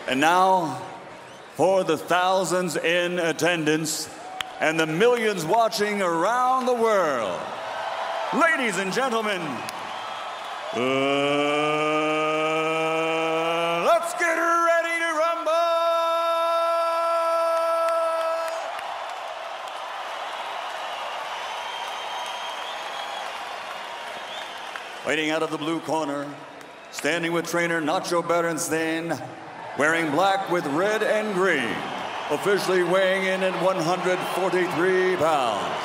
And now, for the thousands in attendance and the millions watching around the world, ladies and gentlemen, let's get ready to rumble! Waiting out of the blue corner, standing with trainer Nacho Berenstein, wearing black with red and green, officially weighing in at 143 pounds.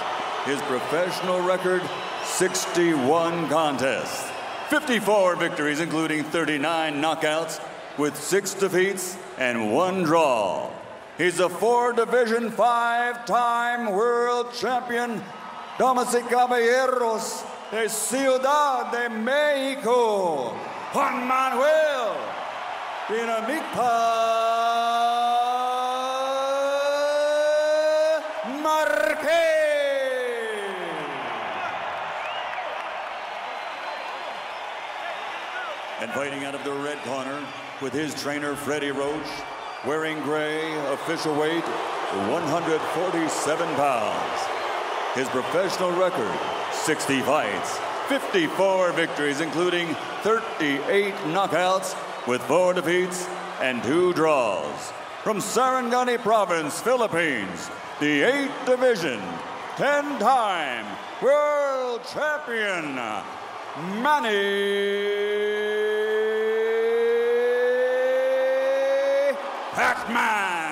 His professional record, 61 contests, 54 victories, including 39 knockouts, with 6 defeats and 1 draw. He's a 4-division, 5-time world champion, damas y caballeros, de Ciudad de Mexico, Juan Manuel Maquez. And fighting out of the red corner with his trainer Freddie Roach, wearing gray, official weight 147 pounds. His professional record, 60 fights, 54 victories, including 38 knockouts, with 4 defeats and 2 draws. From Sarangani Province, Philippines, the 8th Division, 10-time world champion, Manny Pacquiao!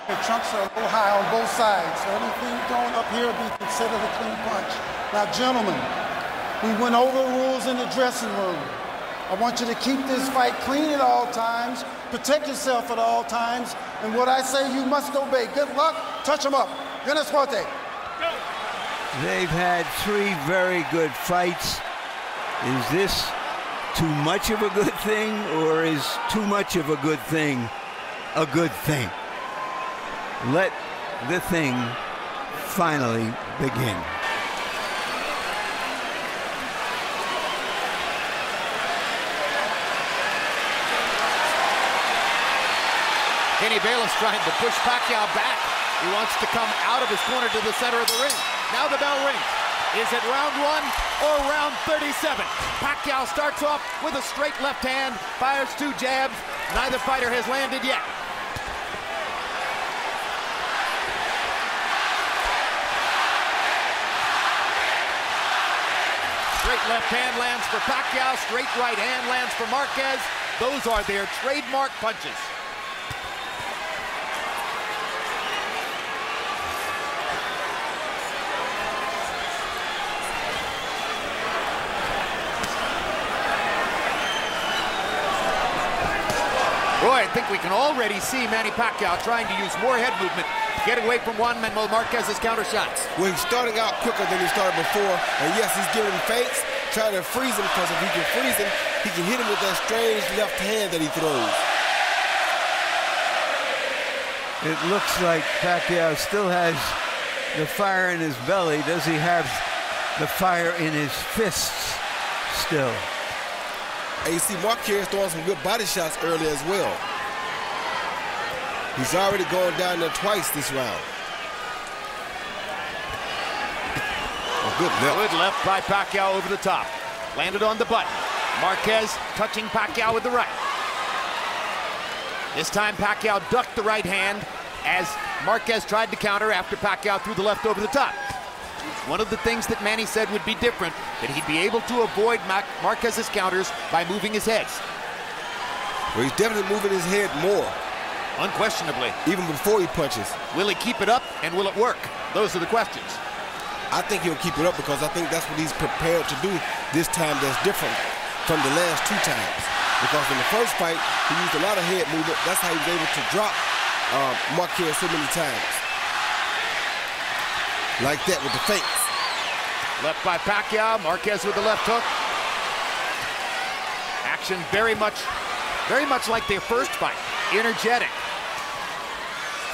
The trunks are a little high on both sides, so anything going up here will be considered a clean punch. Now, gentlemen, we went over the rules in the dressing room. I want you to keep this fight clean at all times, protect yourself at all times, and what I say you must obey. Good luck, touch them up. Buena suerte. They've had 3 very good fights. Is this too much of a good thing, or is too much of a good thing a good thing? Let the thing finally begin. Kenny Bayless trying to push Pacquiao back. He wants to come out of his corner to the center of the ring. Now the bell rings. Is it round 1 or round 37? Pacquiao starts off with a straight left hand, fires 2 jabs. Neither fighter has landed yet. Straight left hand lands for Pacquiao, straight right hand lands for Maquez. Those are their trademark punches. Boy, I think we can already see Manny Pacquiao trying to use more head movement, get away from Juan Manuel Maquez's counter shots. Well, he's starting out quicker than he started before, and yes, he's giving him feints, trying to freeze him, because if he can freeze him, he can hit him with that strange left hand that he throws. It looks like Pacquiao still has the fire in his belly. Does he have the fire in his fists still? And you see Maquez throwing some good body shots earlier as well. He's already gone down there twice this round. A good left by Pacquiao over the top. Landed on the button. Maquez touching Pacquiao with the right. This time Pacquiao ducked the right hand as Maquez tried to counter after Pacquiao threw the left over the top. One of the things that Manny said would be different, that he'd be able to avoid Maquez's counters by moving his heads. Well, he's definitely moving his head more. Unquestionably. Even before he punches. Will he keep it up, and will it work? Those are the questions. I think he'll keep it up, because I think that's what he's prepared to do this time that's different from the last 2 times. Because in the first fight, he used a lot of head movement. That's how he was able to drop Maquez so many times. Like that with the feints. Left by Pacquiao, Marquez with the left hook. Action very much like their first fight. Energetic.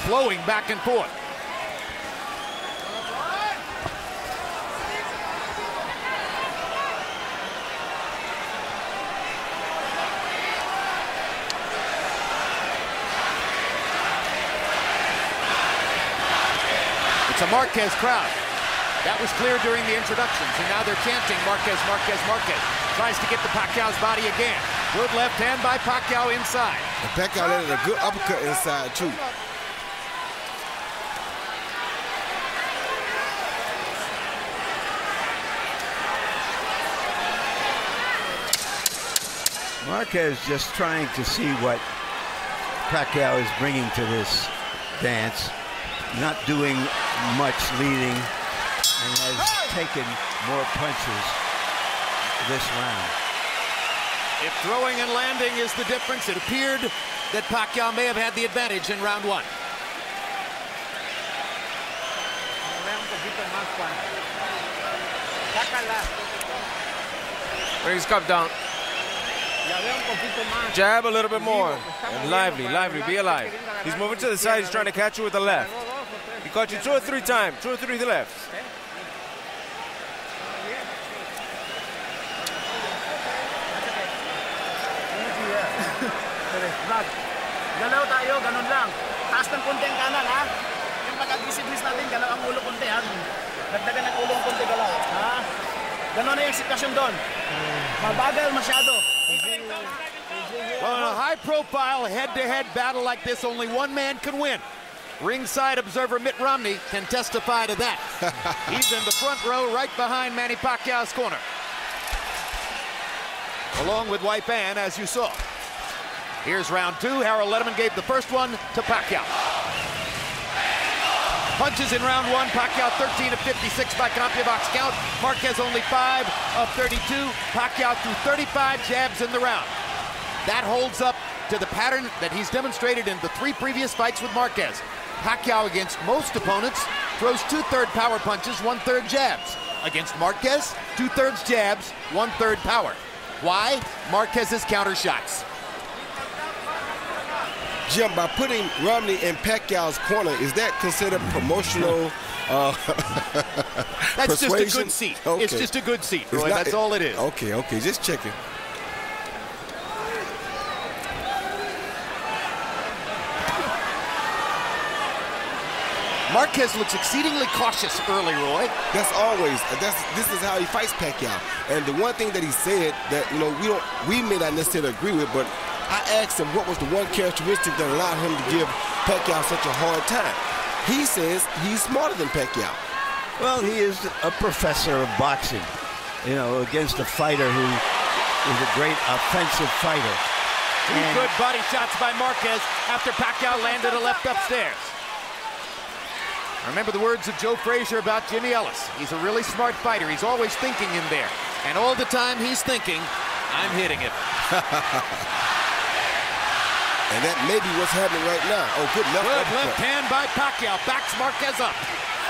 Flowing back and forth. It's a Marquez crowd. That was clear during the introductions, and now they're chanting Marquez, Marquez, Marquez. Tries to get to Pacquiao's body again. Good left hand by Pacquiao inside. And Pacquiao landed a good uppercut inside, too. Marquez just trying to see what Pacquiao is bringing to this dance. Not doing much leading, and has taken more punches this round. If throwing and landing is the difference, it appeared that Pacquiao may have had the advantage in round one. Bring his cup down. Jab a little bit more. And lively, lively, be alive. He's moving to the side, he's trying to catch you with the left. He caught you 2 or 3 times, 2 or 3 lefts. Galaw tayo, ganun lang. Taas ng konti ang kanan, ha? Yung pag-aggressiveness natin, galaw ang ulo konti, ha? Dagdagan ng ulo konti, galaw, ha? Ganun na yung sitwasyon doon. Mabagal masyado. Well, in a high-profile head-to-head battle like this, only one man can win. Ringside observer Mitt Romney can testify to that. He's in the front row right behind Manny Pacquiao's corner. Along with White Ann, as you saw. Here's round two. Harold Letterman gave the first one to Pacquiao. Punches in round one. Pacquiao 13 of 56 by Canoppia box count. Marquez only 5 of 32. Pacquiao threw 35 jabs in the round. That holds up to the pattern that he's demonstrated in the 3 previous fights with Marquez. Pacquiao, against most opponents, throws 2/3 power punches, 1/3 jabs. Against Marquez, 2/3 jabs, 1/3 power. Why? Marquez's counter shots. Jim, by putting Romney in Pacquiao's corner, is that considered promotional That's persuasion? just a good seat. Okay. It's just a good seat, Roy. That's all it is. Okay, okay, just checking. Marquez looks exceedingly cautious early, Roy. That's always. This is how he fights Pacquiao. And the one thing that he said that we may not necessarily agree with, but I asked him what was the one characteristic that allowed him to give Pacquiao such a hard time. He says he's smarter than Pacquiao. Well, he is a professor of boxing, against a fighter who is a great offensive fighter. Two good body shots by Marquez after Pacquiao landed a left upstairs. Remember the words of Joe Frazier about Jimmy Ellis. He's a really smart fighter. He's always thinking in there. And all the time he's thinking, I'm hitting him. And that may be what's happening right now. Oh, good left. Good left hand by Pacquiao. Backs Marquez up.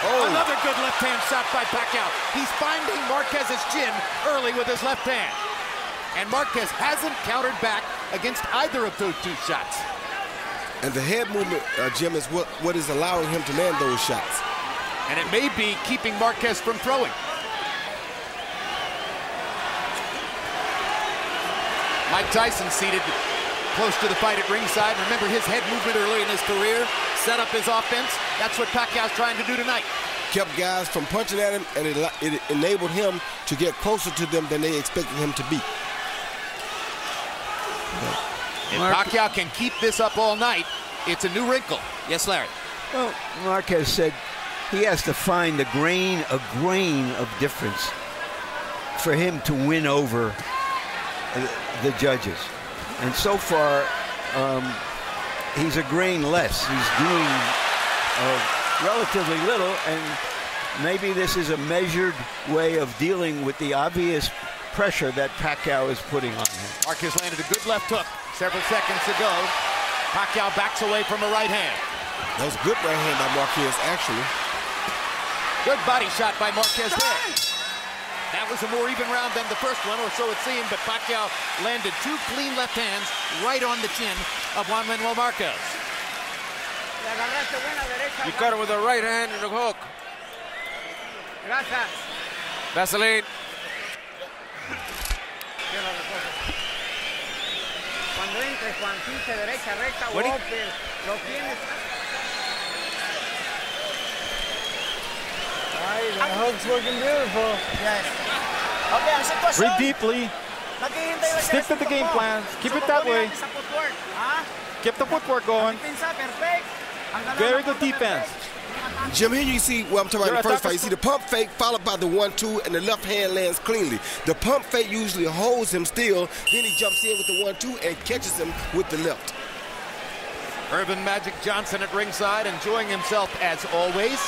Oh. Another good left hand shot by Pacquiao. He's finding Marquez's chin early with his left hand. And Marquez hasn't countered back against either of those 2 shots. And the head movement, Jim, is what is allowing him to land those shots. And it may be keeping Marquez from throwing. Mike Tyson seated close to the fight at ringside. Remember his head movement early in his career, set up his offense. That's what Pacquiao's trying to do tonight. Kept guys from punching at him, and it enabled him to get closer to them than they expected him to be. If Pacquiao can keep this up all night, it's a new wrinkle. Yes, Larry? Well, Marquez said he has to find a grain of difference for him to win over the judges. And so far, he's a grain less. He's doing relatively little, and maybe this is a measured way of dealing with the obvious pressure that Pacquiao is putting on him. Marquez landed a good left hook several seconds ago. Pacquiao backs away from a right hand. That was a good right hand by Marquez, actually. Good body shot by Marquez there. That was a more even round than the first one, or so it seemed, but Pacquiao landed 2 clean left hands right on the chin of Juan Manuel Maquez. You cut it with a right hand and a hook. Vaseline. The hook's looking beautiful. Yes. Okay, ang sitwasyon. Breathe deeply. Naghihintay lang Stick to the game plan. Keep it that way. Sa footwork. Ha? Keep the footwork going. Pinsa, perfect. Very good defense. Jim, here you see what I'm talking about in the first fight. You see the pump fake followed by the 1-2, and the left hand lands cleanly. The pump fake usually holds him still, then he jumps in with the 1-2 and catches him with the left. Urban Magic Johnson at ringside, enjoying himself as always.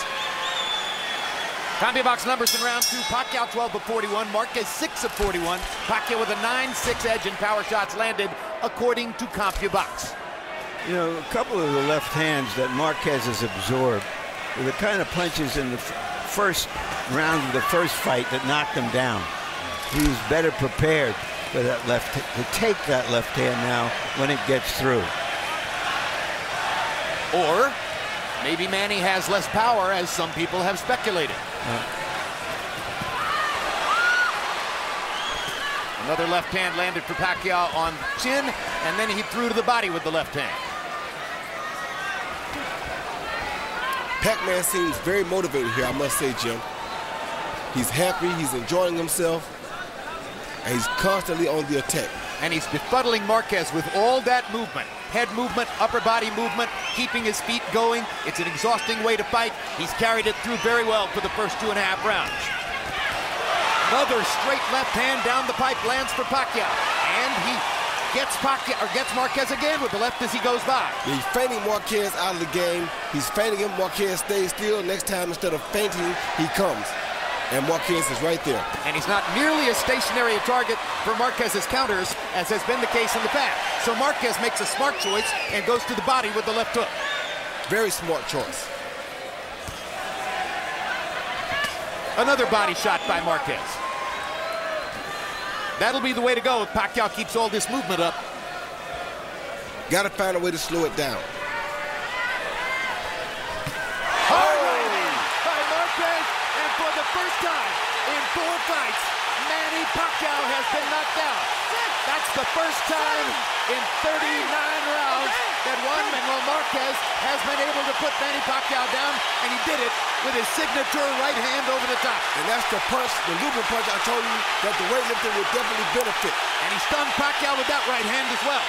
CompuBox numbers in round 2. Pacquiao 12 of 41, Maquez 6 of 41. Pacquiao with a 9-6 edge in power shots landed, according to CompuBox. You know, a couple of the left hands that Maquez has absorbed were the kind of punches in the first round of the first fight that knocked him down. He was better prepared for that to take that left hand now when it gets through. Or maybe Manny has less power, as some people have speculated. Another left hand landed for Pacquiao on the chin, and then he threw to the body with the left hand. Pac-Man seems very motivated here, I must say, Jim. He's happy, he's enjoying himself, and he's constantly on the attack. And he's befuddling Maquez with all that movement. Head movement, upper body movement, keeping his feet going. It's an exhausting way to fight. He's carried it through very well for the first 2.5 rounds. Another straight left hand down the pipe lands for Pacquiao. And he gets Maquez again with the left as he goes by. He's feinting Maquez out of the game. He's feinting him. Maquez stays still. Next time, instead of feinting, he comes. And Maquez is right there. And he's not nearly as stationary a target for Maquez's counters as has been the case in the past. So Maquez makes a smart choice and goes to the body with the left hook. Very smart choice. Another body shot by Maquez. That'll be the way to go if Pacquiao keeps all this movement up. Got to find a way to slow it down. Hard right by Maquez, and for the first time in 4 fights, Manny Pacquiao has been knocked out. That's the first time in 39 rounds that Juan Manuel Maquez has been able to put Manny Pacquiao down, and he did it with his signature right hand over the top. And that's the punch, the looping punch I told you that the weightlifting would definitely benefit. And he stunned Pacquiao with that right hand as well.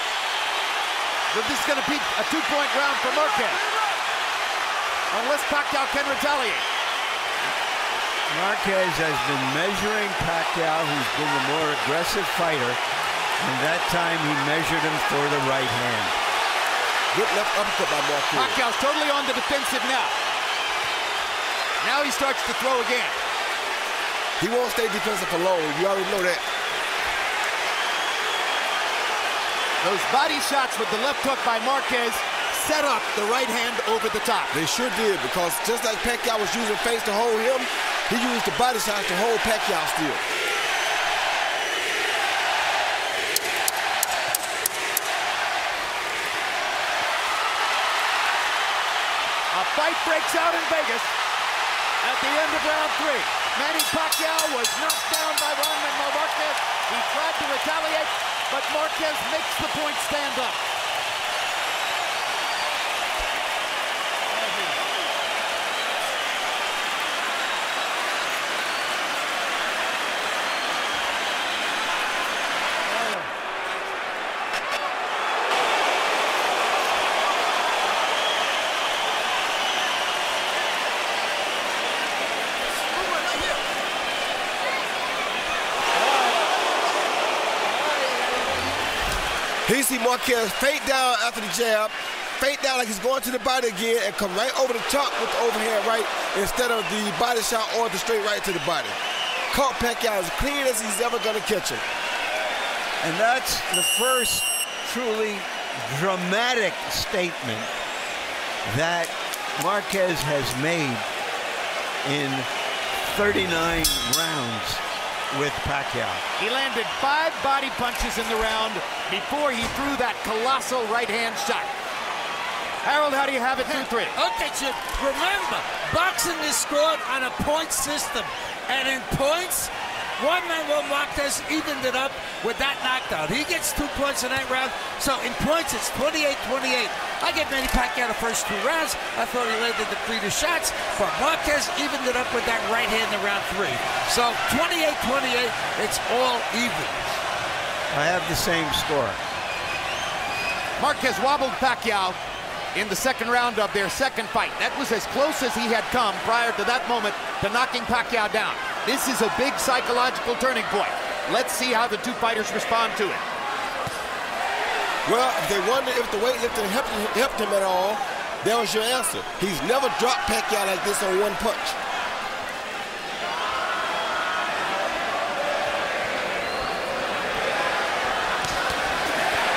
So this is going to be a 2-point round for Maquez, unless Pacquiao can retaliate. Maquez has been measuring Pacquiao, who's been the more aggressive fighter, and that time he measured him for the right hand. Good left uppercut by Maquez. Pacquiao's totally on the defensive now. Now he starts to throw again. He won't stay defensive for long. You already know that. Those body shots with the left hook by Maquez set up the right hand over the top. They sure did, because just like Pacquiao was using feints to hold him, he used the body shots to hold Pacquiao still. A fight breaks out in Vegas at the end of round 3. Manny Pacquiao was knocked down by Juan Manuel Maquez. He tried to retaliate, but Maquez makes the point stand up. Here you see Maquez fade down after the jab, fade down like he's going to the body again, and come right over the top with the overhand right instead of the body shot or the straight right to the body. Caught Pacquiao as clean as he's ever going to catch him. And that's the first truly dramatic statement that Maquez has made in 39 rounds. with Pacquiao. He landed 5 body punches in the round before he threw that colossal right-hand shot. Harold, how do you have it? 2-3. Okay, Chip. Remember, boxing is scored on a point system. And in points, Juan Manuel Maquez evened it up with that knockdown. He gets 2 points in that round. So in points, it's 28-28. I give Manny Pacquiao the first 2 rounds. I thought he landed the cleanest shots, but Maquez evened it up with that right hand in round 3. So 28-28, it's all even. I have the same score. Maquez wobbled Pacquiao in the second round of their second fight. That was as close as he had come prior to that moment to knocking Pacquiao down. This is a big psychological turning point. Let's see how the 2 fighters respond to it. Well, if they wonder if the weightlifting helped him at all, that was your answer. He's never dropped Pacquiao like this on 1 punch.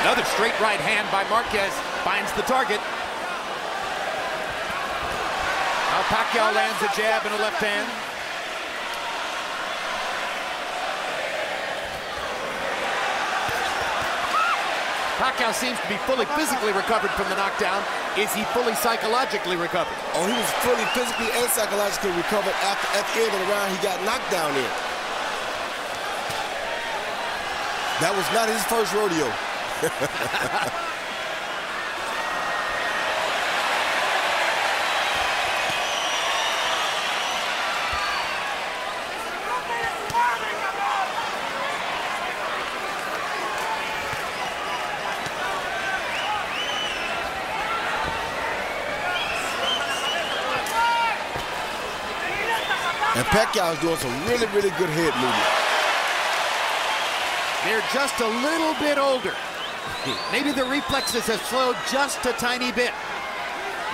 Another straight right hand by Maquez finds the target. Now Pacquiao lands a jab and a left hand. Pacquiao seems to be fully physically recovered from the knockdown. Is he fully psychologically recovered? Oh, he was fully physically and psychologically recovered at the end of the round. He got knocked down in. That was not his first rodeo. And Pacquiao is doing some really, really good head movement. They're just a little bit older. Maybe the reflexes have slowed just a tiny bit.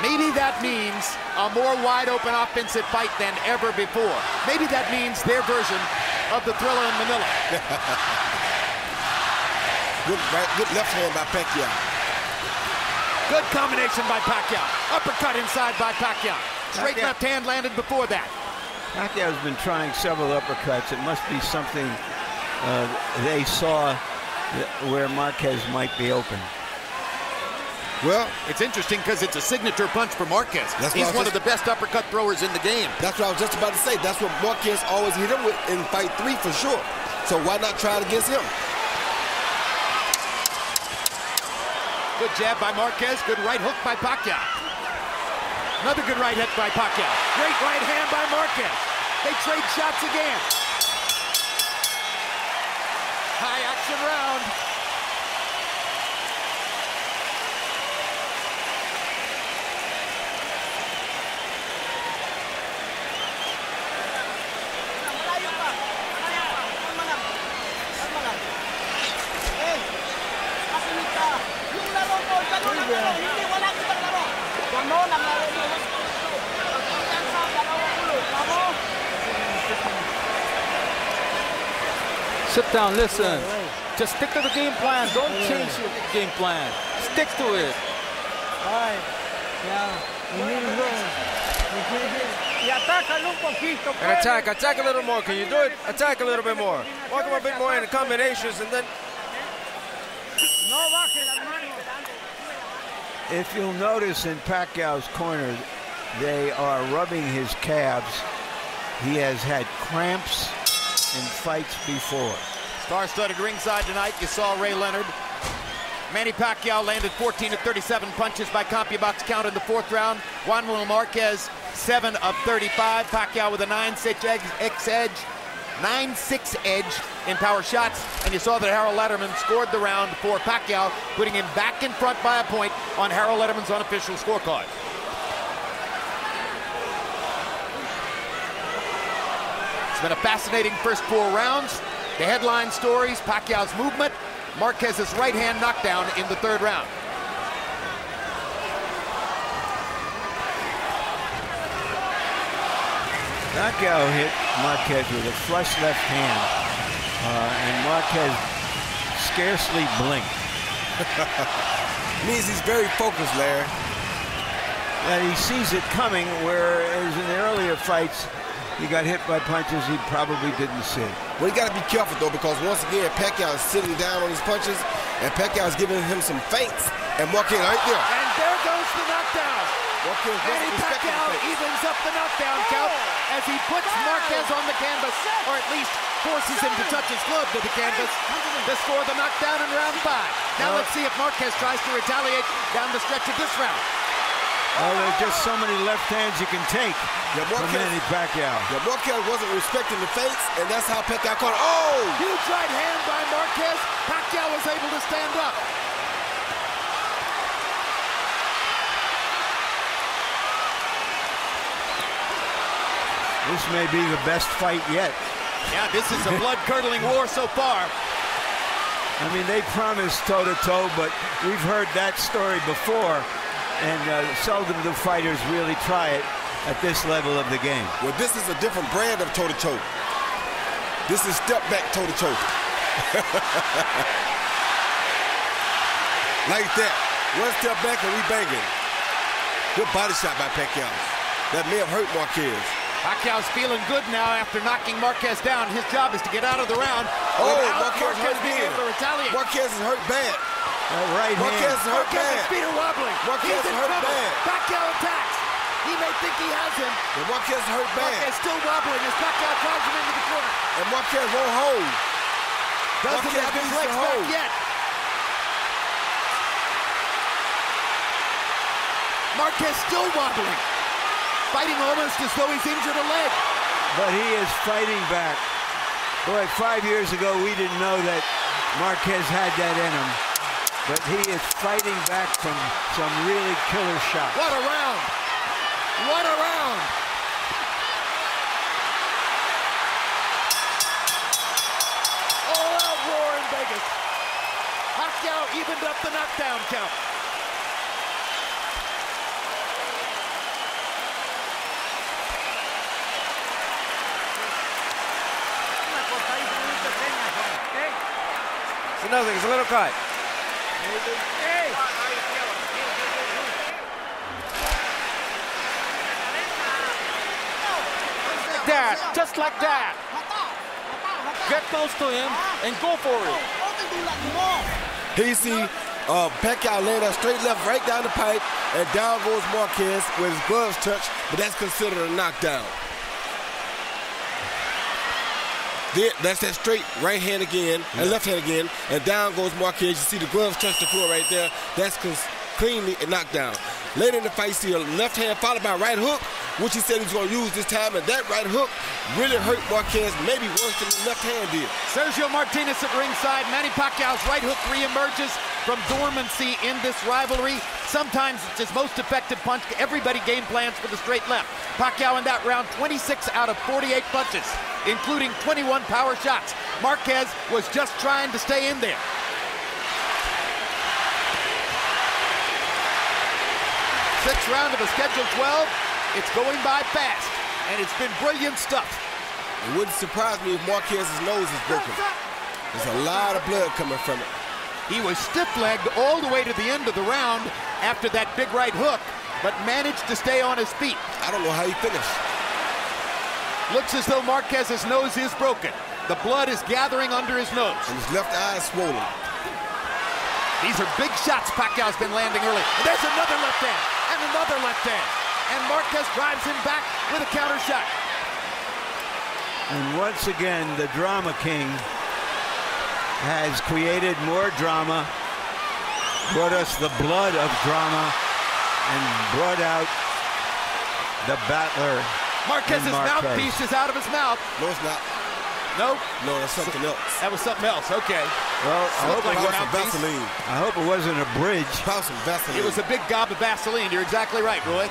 Maybe that means a more wide-open offensive fight than ever before. Maybe that means their version of the Thriller in Manila. Good left hand by Pacquiao. Good combination by Pacquiao. Uppercut inside by Pacquiao. Straight left hand landed before that. Pacquiao's been trying several uppercuts. It must be something they saw where Maquez might be open. Well, it's interesting because it's a signature punch for Maquez. He's one of the best uppercut throwers in the game. That's what I was just about to say. That's what Maquez always hit him with in fight 3 for sure. So why not try it against him? Good jab by Maquez. Good right hook by Pacquiao. Another good right hook by Pacquiao. Great right hand by Maquez. They trade shots again. High action round. Sit down, listen. Just stick to the game plan. Don't change your game plan. Stick to it. All right. Yeah. We need to go. And attack a little more. Can you do it? Attack a little bit more. Walk him a bit more in the combinations and then. If you'll notice in Pacquiao's corner, they are rubbing his calves. He has had cramps in fights before. Star-studded ringside tonight. You saw Ray Leonard. Manny Pacquiao landed 14 of 37 punches by CompuBox count in the 4th round. Juan Manuel Maquez, 7 of 35. Pacquiao with a 9-6 edge in power shots. And you saw that Harold Letterman scored the round for Pacquiao, putting him back in front by a point on Harold Letterman's unofficial scorecard. It's been a fascinating first 4 rounds. The headline stories: Pacquiao's movement, Marquez's right hand knockdown in the 3rd round. Pacquiao hit Maquez with a flush left hand, and Maquez scarcely blinked. Means he's very focused, Larry. And he sees it coming, whereas in the earlier fights, he got hit by punches he probably didn't see. Well, you got to be careful, though, because once again, Pacquiao is sitting down on his punches, and Pacquiao is giving him some feints, and Maquez right there. And there goes the knockdown. Manny Pacquiao evens up the knockdown count as he puts Maquez on the canvas, or at least forces him to touch his glove to the canvas to score the knockdown in round 5. Now let's see if Maquez tries to retaliate down the stretch of this round. Oh, there's just so many left hands you can take from Manny Pacquiao. Yeah, Maquez wasn't respecting the feints, and that's how Pacquiao caught it. Oh! Huge right hand by Maquez. Pacquiao was able to stand up. This may be the best fight yet. Yeah, this is a blood-curdling war so far. I mean, they promised toe-to-toe, but we've heard that story before. And seldom do fighters really try it at this level of the game. Well, this is a different brand of toe-to-toe. This is step-back toe-to-toe. Like that. One step back and we banging. Good body shot by Pacquiao. That may have hurt Maquez. Pacquiao's feeling good now after knocking Maquez down. His job is to get out of the round. Oh, Maquez being able to retaliate. Maquez is hurt bad. Right hand. Maquez is hurt bad. His feet are wobbling. Maquez is hurt bad. Pacquiao attacks. He may think he has him. And Maquez is hurt bad. Maquez still wobbling as Pacquiao drives him into the corner. And Maquez won't hold. Doesn't have his legs back yet. Maquez still wobbling. Fighting almost as though he's injured a leg. But he is fighting back. Boy, 5 years ago, we didn't know that Maquez had that in him. But he is fighting back from some really killer shots. What a round. What a round. All-out roar in Vegas. Pacquiao evened up the knockdown count. It's nothing, it's a little cut. That, just like that. Get close to him and go for it. Here you see Pacquiao laying that straight left right down the pipe, and down goes Maquez with his gloves touch, but that's considered a knockdown. Then, that's that straight right hand again, and left hand again, and down goes Maquez. You see the gloves touch the floor right there. That's cleanly a knockdown. Later in the fight, you see a left hand followed by a right hook, which he said he was going to use this time, and that right hook really hurt Maquez, maybe worse than the left hand did. Sergio Martinez at ringside. Manny Pacquiao's right hook reemerges from dormancy in this rivalry. Sometimes it's his most effective punch. Everybody game plans for the straight left. Pacquiao in that round, 26 out of 48 punches, including 21 power shots. Maquez was just trying to stay in there. Sixth round of a scheduled 12. It's going by fast, and it's been brilliant stuff. It wouldn't surprise me if Maquez's nose is broken. There's a lot of blood coming from it. He was stiff-legged all the way to the end of the round after that big right hook, but managed to stay on his feet. I don't know how he finished. Looks as though Marquez's nose is broken. The blood is gathering under his nose. And his left eye is swollen. These are big shots Pacquiao's been landing early. And there's another left hand, and another left hand. And Maquez drives him back with a counter shot. And once again, the drama king has created more drama, brought us the blood of drama, and brought out the battler. Marquez's mouthpiece is out of his mouth. No, it's not. No? No, that's something else. That was something else, okay. Well, I hope, like Vaseline. I hope it wasn't a bridge. Some Vaseline. It was a big gob of Vaseline. You're exactly right, Roy.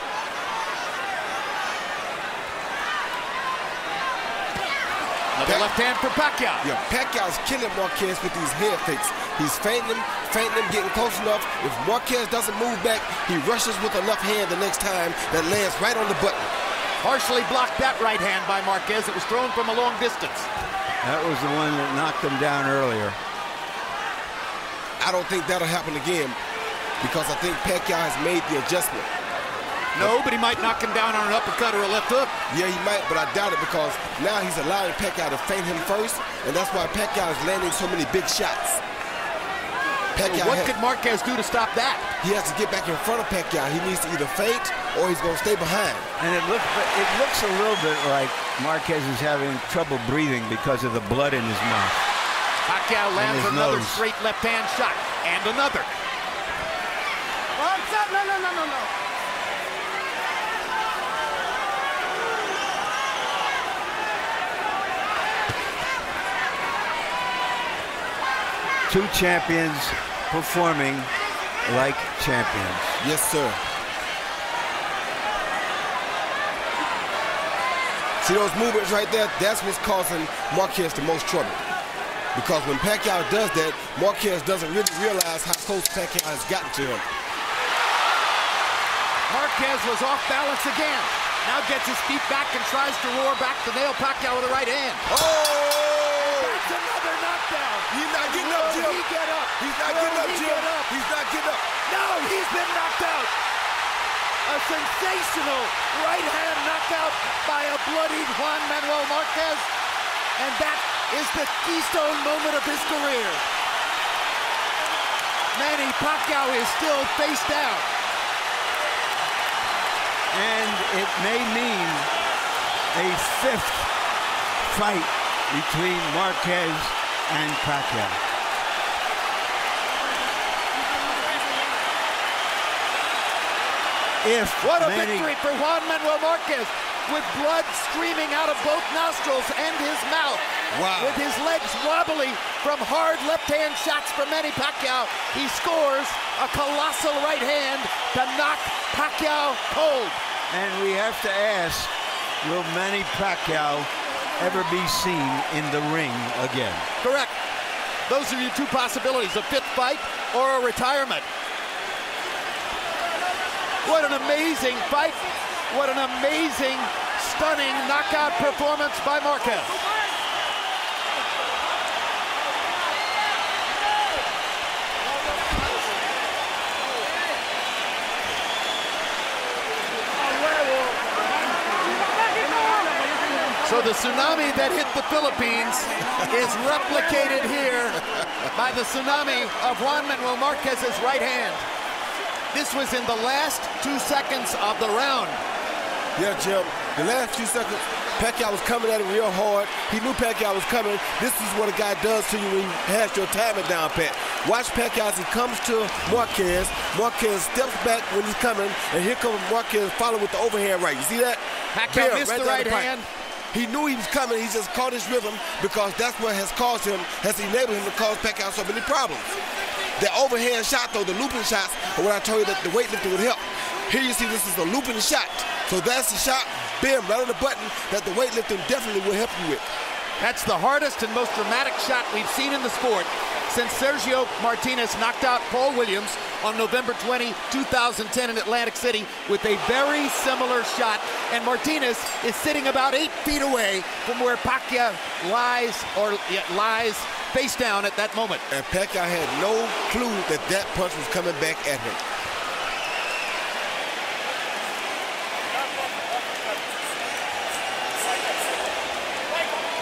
Another left hand for Pacquiao. Yeah, Pacquiao's killing Maquez with these head fakes. He's feinting him, getting close enough. If Maquez doesn't move back, he rushes with a left hand the next time that lands right on the button. Partially blocked that right hand by Maquez. It was thrown from a long distance. That was the one that knocked him down earlier. I don't think that'll happen again because I think Pacquiao has made the adjustment. No, but he might knock him down on an uppercut or a left hook. Yeah, he might, but I doubt it because now he's allowing Pacquiao to feint him first, and that's why Pacquiao is landing so many big shots. What could Maquez do to stop that? He has to get back in front of Pacquiao. He needs to either feint or he's going to stay behind. And it looks a little bit like Maquez is having trouble breathing because of the blood in his mouth. Pacquiao lands another straight left-hand shot, and another. No. Two champions performing like champions. Yes, sir. See those movements right there? That's what's causing Maquez the most trouble. Because when Pacquiao does that, Maquez doesn't really realize how close Pacquiao has gotten to him. Maquez was off balance again. Now gets his feet back and tries to roar back to nail Pacquiao with the right hand. Oh! That's another knockdown. He's not getting up, Jim. He get up. He's not getting up, Jim. He's not getting up. No, he's been knocked out. A sensational right-hand knockout by a bloodied Juan Manuel Maquez. And that is the keystone moment of his career. Manny Pacquiao is still face down. And it may mean a fifth fight between Maquez and Pacquiao. What a victory for Juan Manuel Maquez, with blood streaming out of both nostrils and his mouth. Wow. With his legs wobbly from hard left-hand shots from Manny Pacquiao, he scores a colossal right hand to knock Pacquiao cold. And we have to ask, will Manny Pacquiao ever be seen in the ring again? Correct. Those are your two possibilities, a fifth fight or a retirement. What an amazing fight. What an amazing, stunning knockout performance by Maquez. So the tsunami that hit the Philippines is replicated here by the tsunami of Juan Manuel Maquez's right hand. This was in the last 2 seconds of the round. Yeah, Jim, the last few seconds, Pacquiao was coming at him real hard. He knew Pacquiao was coming. This is what a guy does to you when he has your timing down pat. Watch Pacquiao as he comes to Maquez. Maquez steps back when he's coming, and here comes Maquez following with the overhand right. You see that? Pacquiao missed the right hand. He knew he was coming. He just caught his rhythm because that's what has caused him, has enabled him to cause Pacquiao so many problems. The overhand shot, though, the looping shots, are what I told you that the weightlifting would help. Here you see this is a looping shot. So that's the shot, bam, right on the button that the weightlifting definitely will help you with. That's the hardest and most dramatic shot we've seen in the sport since Sergio Martinez knocked out Paul Williams on November 20, 2010 in Atlantic City with a very similar shot. And Martinez is sitting about 8 feet away from where Pacquiao lies face down at that moment. And Pacquiao had no clue that that punch was coming back at him.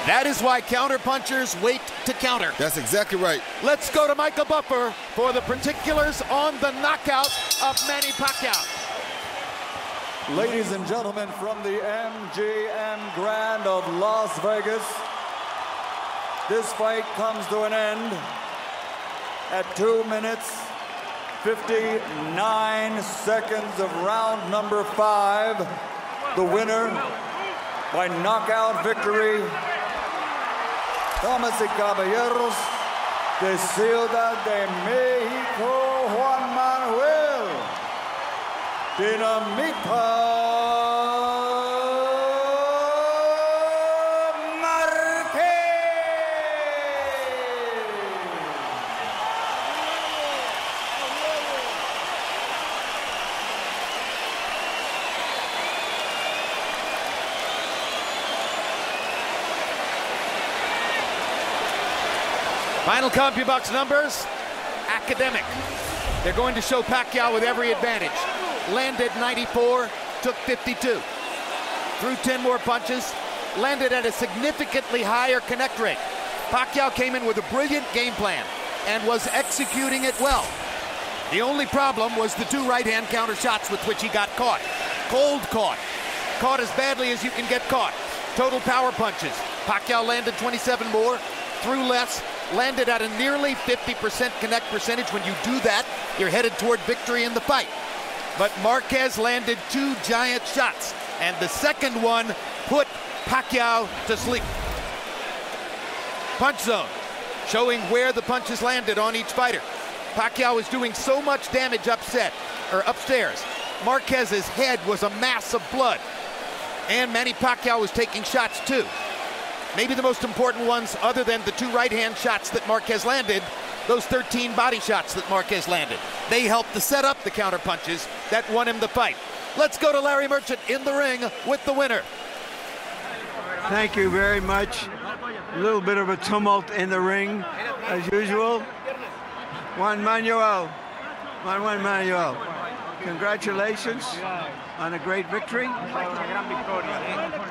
That is why counterpunchers wait to counter. That's exactly right. Let's go to Michael Buffer for the particulars on the knockout of Manny Pacquiao. Ladies and gentlemen, from the MGM Grand of Las Vegas, this fight comes to an end at 2 minutes, 59 seconds of round number 5. The winner by knockout victory, Damas y Caballeros, de Ciudad de México, Juan Manuel Dinamita Maquez. Final CompuBox numbers, academic. They're going to show Pacquiao with every advantage. Landed 94, took 52. Threw 10 more punches, landed at a significantly higher connect rate. Pacquiao came in with a brilliant game plan and was executing it well. The only problem was the 2 right-hand counter shots with which he got caught. Cold caught. Caught as badly as you can get caught. Total power punches. Pacquiao landed 27 more, threw less, landed at a nearly 50% connect percentage. When you do that, you're headed toward victory in the fight. But Maquez landed 2 giant shots, and the second one put Pacquiao to sleep. Punch zone, showing where the punches landed on each fighter. Pacquiao is doing so much damage upstairs. Marquez's head was a mass of blood. And Manny Pacquiao was taking shots too. Maybe the most important ones, other than the 2 right-hand shots that Maquez landed, those 13 body shots that Maquez landed. They helped to set up the counter punches that won him the fight. Let's go to Larry Merchant in the ring with the winner. Thank you very much. A little bit of a tumult in the ring, as usual. Juan Manuel, congratulations on a great victory.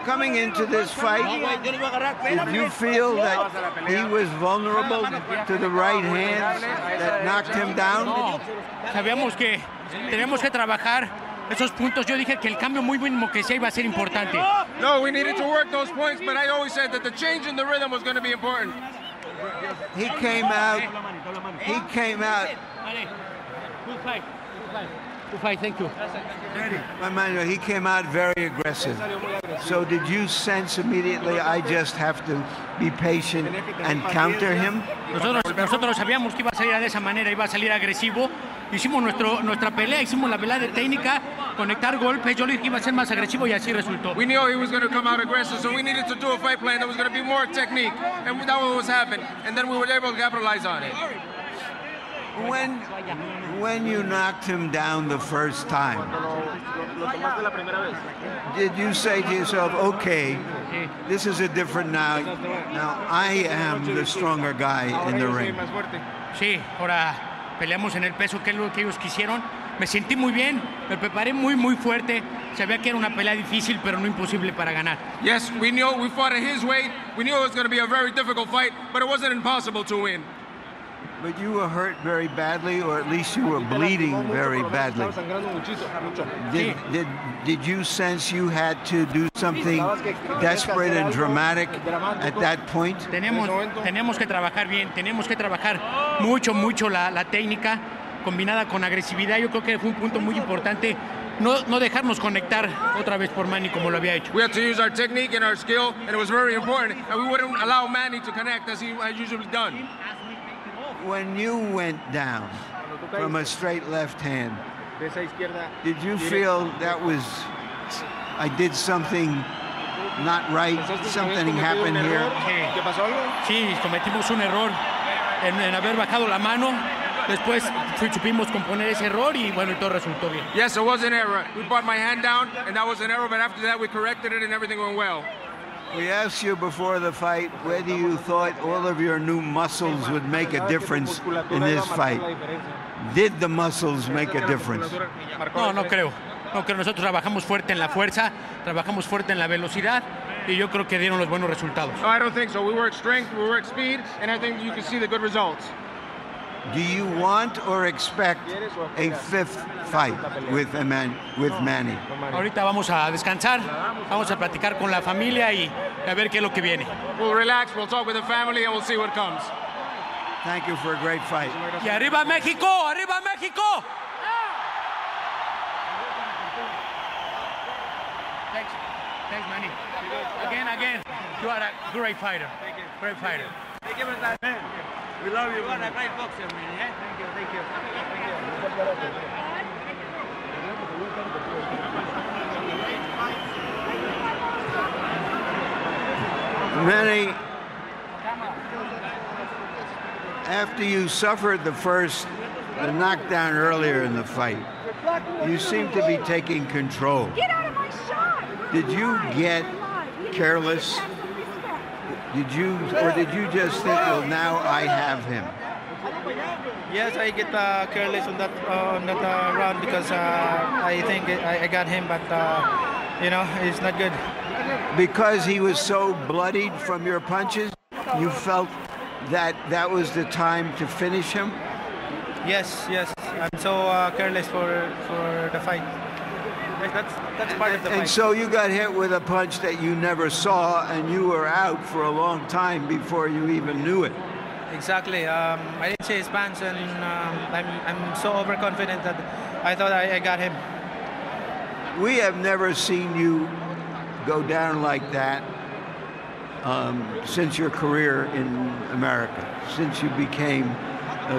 Coming into this fight, did you feel that he was vulnerable to the right hands that knocked him down? Sabíamos que tenemos que trabajar esos puntos. Yo dije que el cambio muy mínimo que se iba a ser importante. No, we needed to work those points, but I always said that the change in the rhythm was going to be important. He came out. Good fight. Good fight, thank you. Manuel, he came out very aggressive. So did you sense immediately, I just have to be patient and counter him? Nosotros sabíamos que iba a salir de esa manera, iba a salir agresivo. Hicimos nuestra pelea, hicimos la pelea de técnica, conectar golpes. Yo le dije que iba a ser más agresivo y así resultó. We knew he was going to come out aggressive, so we needed to do a fight plan that was going to be more technique, and that was happening. And then we were able to capitalize on it. When you knocked him down the first time, did you say to yourself, okay, this is a different now I am the stronger guy in the ring? Sí, ahora peleamos en el peso, que es lo que ellos quisieron. Me sentí muy bien, me preparé muy fuerte. Sabía que era una pelea difícil, pero no imposible para ganar. Yes, we knew we fought at his weight. We knew it was going to be a very difficult fight, but it wasn't impossible to win. But you were hurt very badly, or at least you were bleeding very badly. Did you sense you had to do something desperate and dramatic at that point? Tenemos que trabajar bien, tenemos que trabajar mucho la técnica combinada con agresividad. Yo creo que fue un punto muy importante. No dejarnos conectar otra vez por Manny como lo había hecho. We had to use our technique and our skill, and it was very important. And we wouldn't allow Manny to connect as he had usually done. When you went down from a straight left hand, did you feel that was, I did something not right, something happened here? Sí, cometimos un error en haber bajado la mano. Después supimos componer ese error y bueno, todo resultó bien. Yes, it was an error. We brought my hand down and that was an error, but after that we corrected it and everything went well. We asked you before the fight whether you thought all of your new muscles would make a difference in this fight. Did the muscles make a difference? No creo. Nosotros trabajamos fuerte en la fuerza, trabajamos fuerte en la velocidad y yo creo que dieron los buenos resultados. No, I don't think so. We work strength, we work speed, and I think you can see the good results. Do you want or expect a 5th fight with Manny? Ahorita vamos a descansar, vamos a platicar con la familia y a ver qué es lo que viene. We'll relax, we'll talk with the family, and we'll see what comes. Thank you for a great fight. Y arriba México, arriba México. Thanks, Manny. Again, you are a great fighter. Great fighter. Thank you, man. We love you. You are a great boxer, man. Yeah? Thank you. Manny, after you suffered the knockdown earlier in the fight, you seem to be taking control. Get out of my shot! Did you get careless? Did you just think, well, now I have him? Yes, I get careless on that round because I think I got him, but you know, it's not good. Because he was so bloodied from your punches, you felt that that was the time to finish him? Yes. I'm so careless for the fight. That's part of the fight. And so you got hit with a punch that you never saw, and you were out for a long time before you even knew it. Exactly. I didn't see his punch, and I'm so overconfident that I thought I got him. We have never seen you go down like that since your career in America, since you became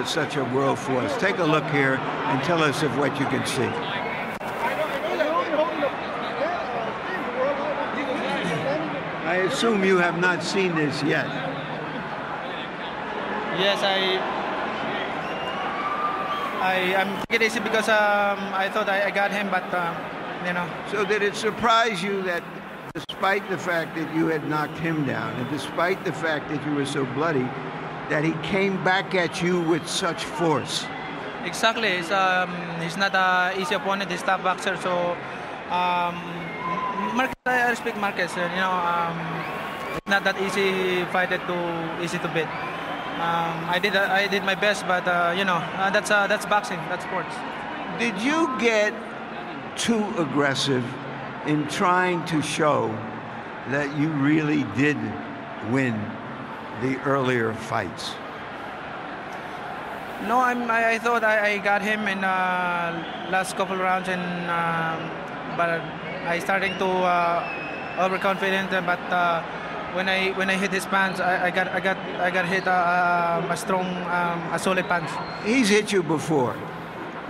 such a world force. Take a look here and tell us of what you can see. I assume you have not seen this yet. Yes, I'm taking it easy because I thought I got him, but you know. So did it surprise you that despite the fact that you had knocked him down, and despite the fact that you were so bloody, that he came back at you with such force? Exactly. He's not an easy opponent. He's a tough boxer. So, Marquez, I respect Marquez. You know, it's not that easy fighter easy to beat. I did my best, but you know, that's boxing. That's sports. Did you get too aggressive in trying to show that you really did win the earlier fights? No, I thought I got him in last couple rounds, and but I starting to overconfident. But when I hit his punch, I got hit a strong, a solid punch. He's hit you before.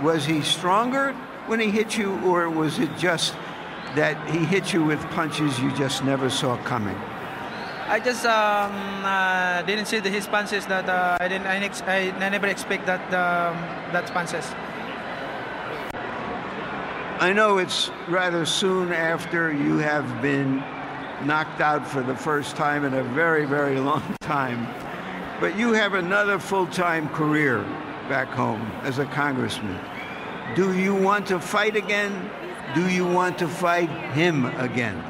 Was he stronger when he hit you, or was it just that he hit you with punches you just never saw coming? I just didn't see his punches that I never expect that punches. I know it's rather soon after you have been knocked out for the first time in a very, very long time, but you have another full-time career back home as a congressman. Do you want to fight again? Do you want to fight him again?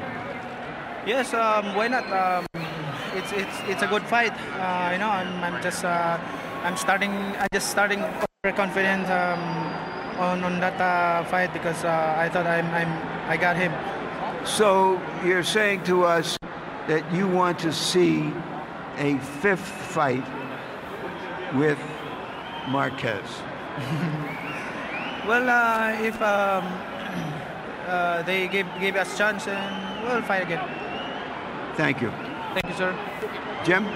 Yes, why not? It's a good fight. You know, I'm just starting overconfident on that fight because I thought I got him. So you're saying to us that you want to see a fifth fight with Maquez? Well, if they give us a chance, and we'll fight again. Thank you. Thank you, sir. Jim?